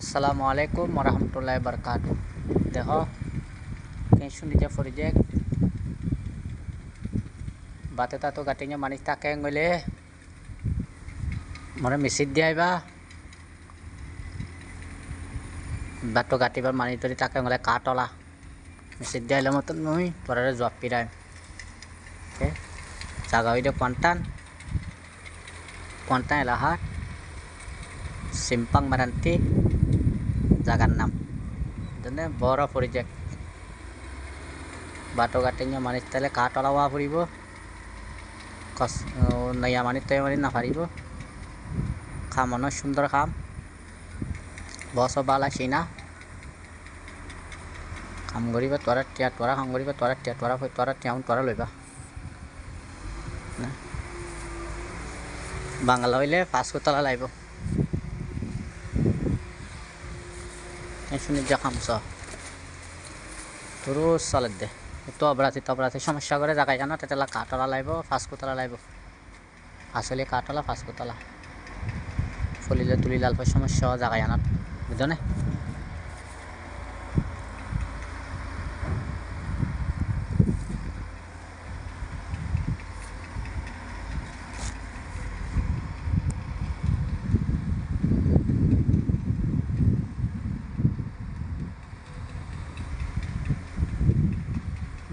আসসালামু আলাইকুম warahmatullahi wabarakatuh দেখ টেনশন দিতে প্রজেক্ট বাতে তা তো গাটিnya manis take ngole মরে মেসেজ দিয়াইবা বাতো গাটিবার মানি তরি তাকে ngole কাটলা মেসেজ দিয়াইলে মতন মই তোরারে জব পিরাই ওকে জায়গা হইলো কোয়ান্টান এলাহাট সিম্পাং মারান্তি জায়গার নাম জন্য বড় প্রজেক্ট বাটো গাটিnya manis তাহলে কাটলা হওয়া পড়িব কস নয়া মানি তয় মানি না পারিব খামনো সুন্দর খাম বস বালা সিনা কাম করিবা তোরা টিয়া তোরা কাম করিবা তোরা টিয়া তোরা টিয়াউন তোরা লইবা না বাংলা হইলে 5 তলা লাইব শুনি যা খামছ তোর চলে দে তো অবরাতে সমস্যা করে জায়গায় জানা তেতলা কাটলা লাইব 5 তলা লাইব আসলে কাটলা 5 তলা ফলিলে তুলি লাল সমস্যা জায়গায় জানা বুঝছো না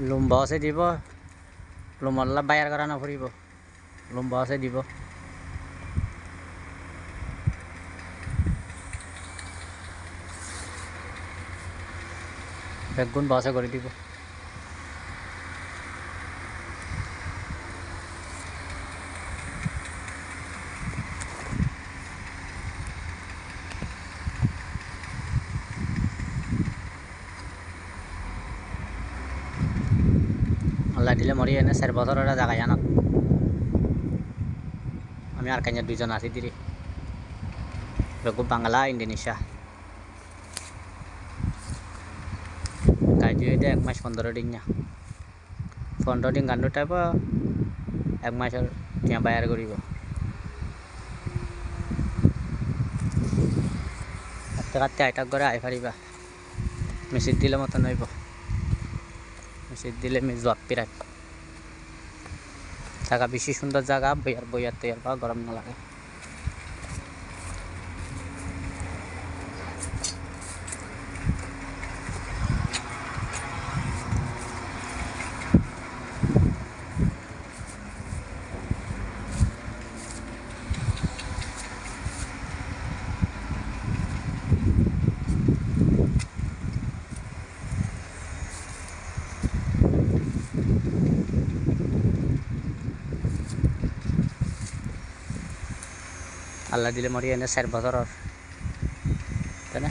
লুম্বা আছে দিব লুমল্লা বাইর করা না ফুরিব লুম্বা আছে দিব বেগুন বাসে করে দিব আল্লাহ দিলে মরি এনে 4 বছর ওরা জায়গা জানা আমি আর কাইয়া দুইজন আছি দিরি বেগুন বাংলা ইন্দোনেশিয়া গাই দিয়ে 1 মাস 15 দিন না 15 দিন গান্ডু টাইপ 1 মাসের টিয়া বাইর করিব কাটতে আইটা করে আই পারিবা মেসেজ দিলে মতন হইব মেসেজ দিলে আমি জব পিরাই জায়গা বেশি সুন্দর জায়গা বইয়ার তৈয়ার বা গরম না লাগে আল্লাহ দিলে মরি এনে 4 বছর তাই না